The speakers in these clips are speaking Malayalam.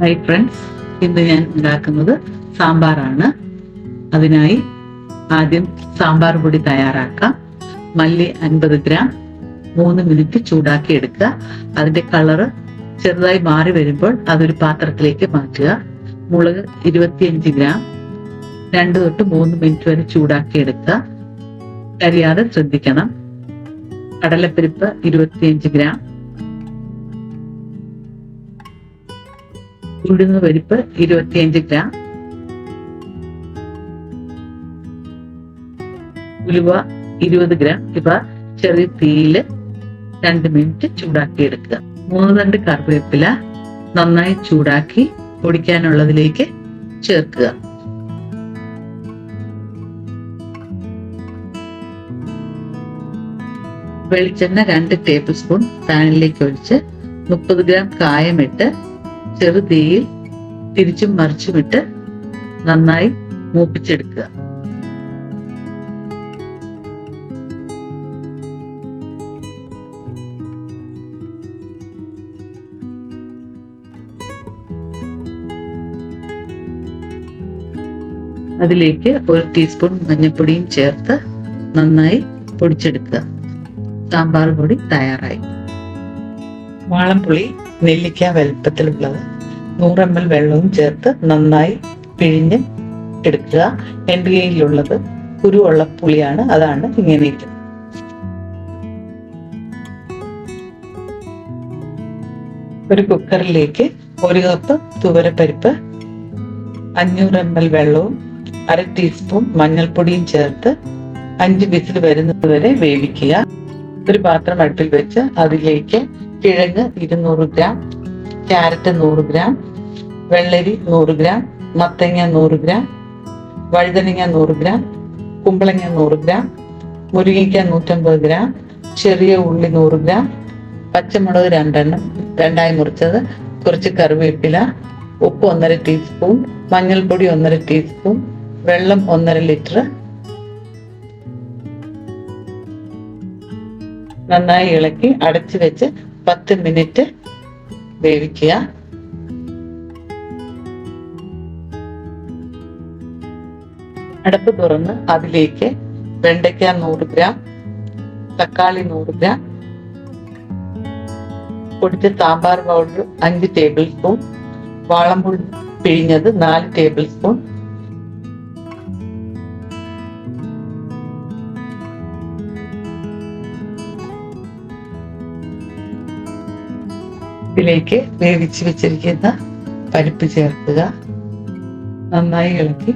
ഹൈ ഫ്രണ്ട്സ്, ഇന്ന് ഞാൻ ഉണ്ടാക്കുന്നത് സാമ്പാറാണ്. അതിനായി ആദ്യം സാമ്പാർ പൊടി തയ്യാറാക്കാം. മല്ലി 50 ഗ്രാം 3 മിനിറ്റ് ചൂടാക്കി എടുക്കുക. അതിന്റെ കളറ് ചെറുതായി മാറി വരുമ്പോൾ അതൊരു പാത്രത്തിലേക്ക് മാറ്റുക. മുളക് 25 ഗ്രാം 2 തൊട്ട് 3 മിനിറ്റ് വരെ ചൂടാക്കി എടുക്കുക. കരിയാതെ ശ്രദ്ധിക്കണം. കടലപ്പരിപ്പ് 25 ഗ്രാം, ഉഴുന്ന് പരിപ്പ് 25 ഗ്രാം, ഉലുവ 20 ഗ്രാം. ഇവ ചെറിയ തീയിൽ 2 മിനിറ്റ് ചൂടാക്കി എടുക്കുക. 3 തണ്ട് കറിവേപ്പില നന്നായി ചൂടാക്കി പൊടിക്കാനുള്ളതിലേക്ക് ചേർക്കുക. വെളിച്ചെണ്ണ 2 ടേബിൾ സ്പൂൺ പാനിലേക്ക് ഒഴിച്ച് 30 ഗ്രാം കായമിട്ട് ചെറുതീയിൽ തിരിച്ചും മറിച്ചുമിട്ട് നന്നായി മൂപ്പിച്ചെടുക്കുക. അതിലേക്ക് 1 ടീസ്പൂൺ മഞ്ഞൾപ്പൊടിയും ചേർത്ത് നന്നായി പൊടിച്ചെടുക്കുക. സാമ്പാർ പൊടി തയ്യാറായി. വാളംപുളി നെല്ലിക്ക വലുപ്പത്തിലുള്ളത് 100 ml വെള്ളവും ചേർത്ത് നന്നായി പിഴിഞ്ഞ് എടുക്കുക. എൻ്റെ കയ്യിലുള്ളത് കുരുവുള്ള പുളിയാണ്, അതാണ് ഇങ്ങനെ ഇരിക്കുന്നത്. ഒരു കുക്കറിലേക്ക് 1 കപ്പ് തുവരപ്പരിപ്പ്, 500 ml വെള്ളവും 1/2 ടീസ്പൂൺ മഞ്ഞൾപ്പൊടിയും ചേർത്ത് 5 വിസിൽ വരുന്നത് വരെ വേവിക്കുക. ഒരു പാത്രം അടുപ്പിൽ വെച്ച് അതിലേക്ക് കിഴങ്ങ് 200 ഗ്രാം, ക്യാരറ്റ് 100 ഗ്രാം, വെള്ളരി 100 ഗ്രാം, മത്തങ്ങ 100 ഗ്രാം, വഴുതനങ്ങ 100 ഗ്രാം, കുമ്പളങ്ങ 100 ഗ്രാം, മുരിങ്ങയ്ക്ക 150 ഗ്രാം, ചെറിയ ഉള്ളി 100 ഗ്രാം, പച്ചമുളക് 2 എണ്ണം രണ്ടായി മുറിച്ചത്, കുറച്ച് കറിവേപ്പില, ഉപ്പ് 1/2 ടീസ്പൂൺ, മഞ്ഞൾപ്പൊടി 1/2 ടീസ്പൂൺ, വെള്ളം 1.5 ലിറ്റർ. നന്നായി ഇളക്കി അടച്ചു വെച്ച് 10 മിനിറ്റ് വേവിക്കുക. അടപ്പ് തുറന്ന് അതിലേക്ക് വെണ്ടയ്ക്ക 100 ഗ്രാം, തക്കാളി 100 ഗ്രാം, പൊടിച്ച സാമ്പാർ പൗഡർ 5 ടേബിൾ സ്പൂൺ, വാളംപുളി പിഴിഞ്ഞത് 4 ടേബിൾ സ്പൂൺ, ഇതിലേക്ക് വേവിച്ച് വെച്ചിരിക്കുന്ന പരിപ്പ് ചേർക്കുക. നന്നായി ഇളക്കി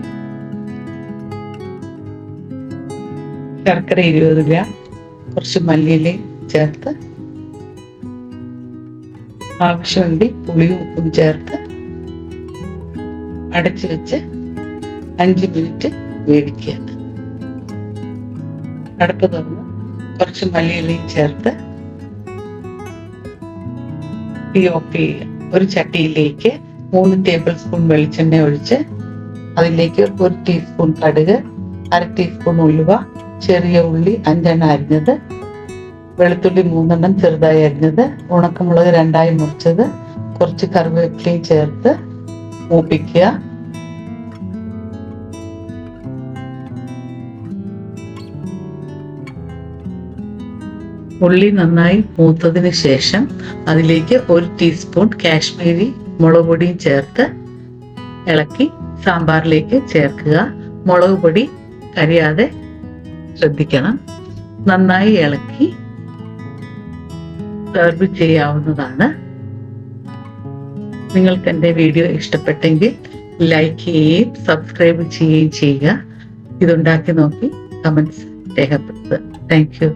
ശർക്കര 20 ഗ്രാം, കുറച്ച് മല്ലിയിലയും ചേർത്ത് ആവശ്യമെങ്കിൽ പുളിയും ഉപ്പും ചേർത്ത് അടച്ചു വെച്ച് 5 മിനിറ്റ് വേവിക്കുക. അടപ്പ് തുറന്ന് കുറച്ച് മല്ലിയിലയും ചേർത്ത് തീ ഓഫ് ചെയ്യുക. ഒരു ചട്ടിയിലേക്ക് 3 ടേബിൾ സ്പൂൺ വെളിച്ചെണ്ണ ഒഴിച്ച് അതിലേക്ക് 1 ടീസ്പൂൺ കടുക്, 1/2 ടീസ്പൂൺ ഉലുവ, ചെറിയ ഉള്ളി 5 എണ്ണം അരിഞ്ഞത്, വെളുത്തുള്ളി 3 എണ്ണം ചെറുതായി അരിഞ്ഞത്, ഉണക്കമുളക് 2ആയി മുറിച്ചത്, കുറച്ച് കറിവേപ്പിലയും ചേർത്ത് മൂപ്പിക്കുക. ഉള്ളി നന്നായി മൂത്തതിന് ശേഷം അതിലേക്ക് 1 ടീസ്പൂൺ കാശ്മീരി മുളക് പൊടിയും ചേർത്ത് ഇളക്കി സാമ്പാറിലേക്ക് ചേർക്കുക. മുളക് പൊടി കരിയാതെ ശ്രദ്ധിക്കണം. നന്നായി ഇളക്കി സെർവ് ചെയ്യാവുന്നതാണ്. നിങ്ങൾക്ക് എൻ്റെ വീഡിയോ ഇഷ്ടപ്പെട്ടെങ്കിൽ ലൈക്ക് ചെയ്യുകയും സബ്സ്ക്രൈബ് ചെയ്യുകയും ചെയ്യുക. ഇതുണ്ടാക്കി നോക്കി കമന്റ്സ് രേഖപ്പെടുത്തുക. Thank you.